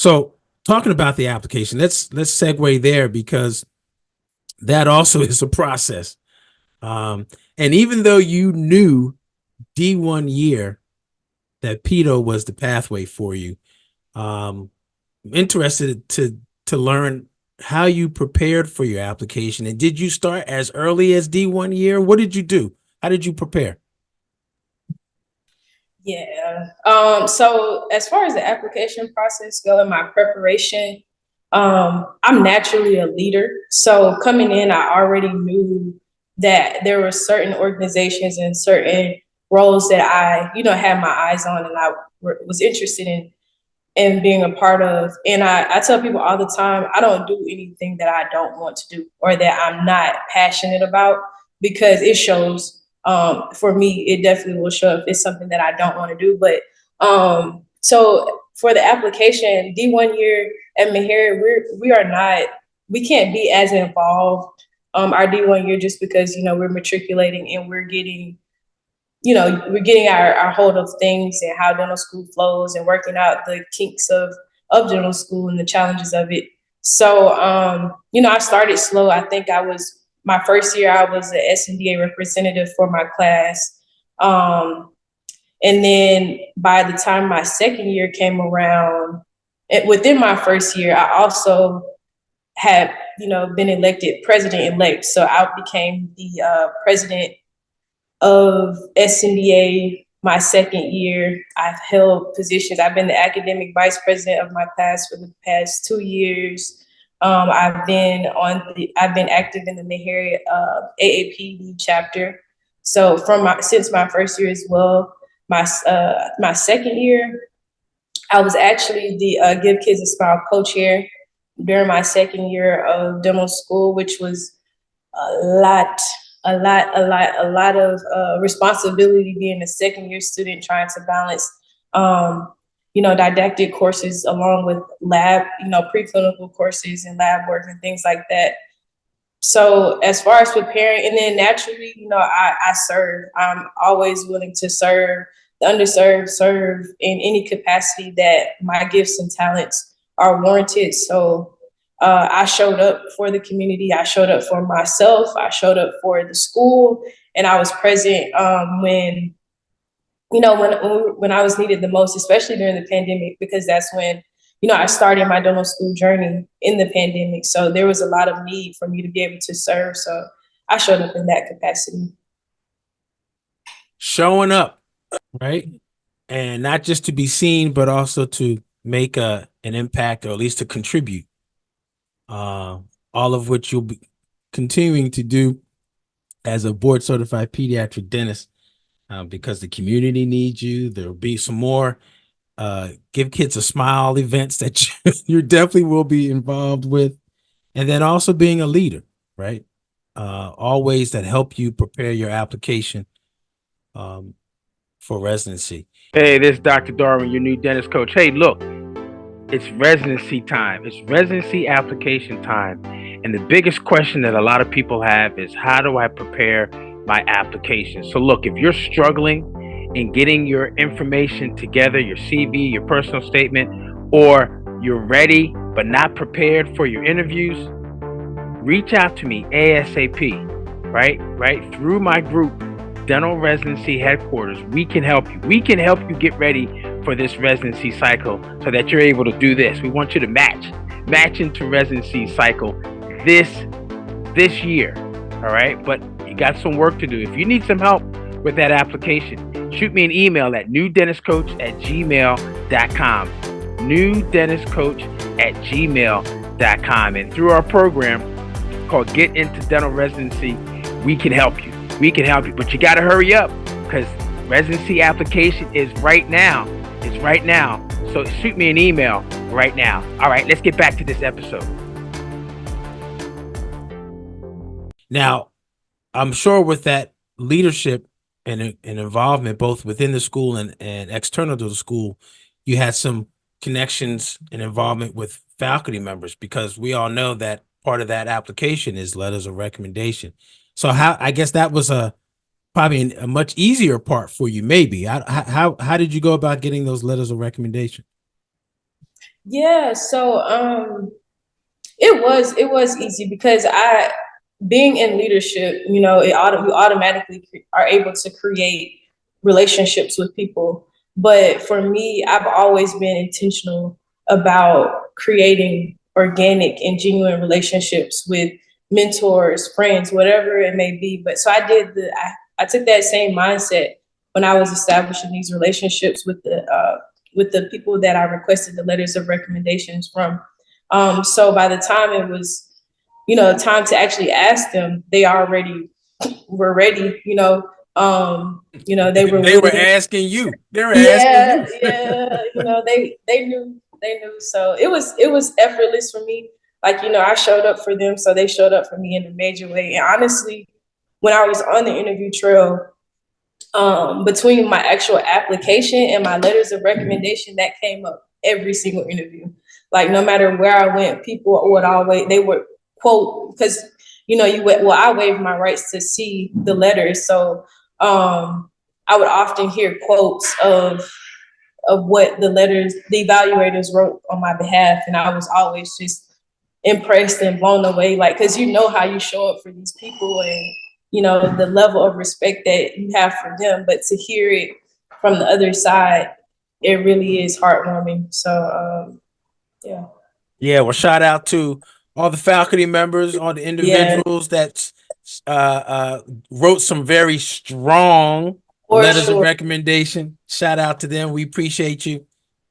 So talking about the application, let's segue there because that also is a process. And even though you knew D1 year that pedo was the pathway for you, I'm interested to learn how you prepared for your application. And did you start as early as D1 year? What did you do? How did you prepare? Yeah. So as far as the application process go in my preparation, I'm naturally a leader. So coming in, I already knew that there were certain organizations and certain roles that I, had my eyes on and I was interested in being a part of. And I tell people all the time, I don't do anything that I don't want to do or that I'm not passionate about, because it shows. For me, it definitely will show if it's something that I don't want to do. But so for the application, D1 year at Meharry, we can't be as involved our D1 year just because, we're matriculating and we're getting our hold of things and how dental school flows and working out the kinks of dental school and the challenges of it. So, I started slow. I think my first year, I was the SNDA representative for my class. And then by the time my second year came around, within my first year, I also had, been elected president-elect. So I became the president of SNDA my second year. I've held positions. I've been the academic vice president of my class for the past 2 years. I've been active in the Meharry AAPD chapter. So since my first year as well, my second year, I was actually the Give Kids a Smile co-chair during my second year of dental school, which was a lot of responsibility being a second year student, trying to balance, didactic courses along with lab, preclinical courses and lab work and things like that. So as far as preparing, and then naturally, I serve. I'm always willing to serve the underserved, serve in any capacity that my gifts and talents are warranted. So I showed up for the community. I showed up for myself. I showed up for the school, and I was present when I was needed the most, especially during the pandemic, because that's when I started my dental school journey in the pandemic. So there was a lot of need for me to be able to serve. So I showed up in that capacity. Showing up, right? And not just to be seen, but also to make an impact, or at least to contribute. All of which you'll be continuing to do as a board certified pediatric dentist, because the community needs you. There'll be some more Give Kids a Smile events that you definitely will be involved with. And then also being a leader, right? All ways that help you prepare your application for residency. Hey, this is Dr. Darwin, your new dentist coach. Hey, look, it's residency time. It's residency application time. And the biggest question that a lot of people have is, how do I prepare my application? So look, if you're struggling in getting your information together, your CV, your personal statement, or you're ready but not prepared for your interviews, reach out to me ASAP, right? Through my group, Dental Residency Headquarters, we can help you. We can help you get ready for this residency cycle so that you're able to do this. We want you to match into residency cycle this year, all right? But you got some work to do. If you need some help with that application, shoot me an email at newdentistcoach@gmail.com, newdentistcoach@gmail.com. And through our program called Get Into Dental Residency, we can help you. We can help you, but you got to hurry up because residency application is right now. It's right now. So shoot me an email right now. All right, let's get back to this episode. Now, I'm sure with that leadership and involvement, both within the school and external to the school, you had some connections and involvement with faculty members, because we all know that part of that application is letters of recommendation. So I guess that was probably a much easier part for you, maybe. How did you go about getting those letters of recommendation? Yeah, so it was easy because being in leadership, you know, you automatically are able to create relationships with people. But for me, I've always been intentional about creating organic and genuine relationships with mentors, friends, whatever it may be. But so I took that same mindset when I was establishing these relationships with the people that I requested the letters of recommendations from. So by the time it was, you know, time to actually ask them, they already were ready, they were They were willing. asking you. They were asking Yeah, you. yeah, they knew. So it was effortless for me. Like, I showed up for them, so they showed up for me in a major way. And honestly, when I was on the interview trail, between my actual application and my letters of recommendation, that came up every single interview. Like, no matter where I went, people would always, they would quote, because I waived my rights to see the letters, so I would often hear quotes of what the evaluators wrote on my behalf, and I was always just impressed and blown away, like, because you know how you show up for these people, and the level of respect that you have for them, but to hear it from the other side, it really is heartwarming. So yeah. Yeah, well, shout out to all the faculty members, all the Yeah, individuals that wrote some very strong for letters of sure. recommendation. Shout out to them. We appreciate you,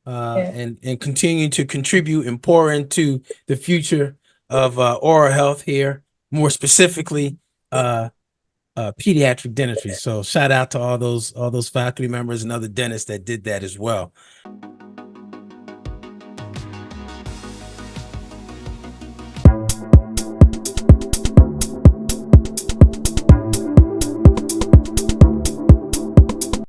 Yeah. and continue to contribute and pour into the future of oral health here, more specifically, pediatric dentistry. So shout out to all those faculty members and other dentists that did that as well.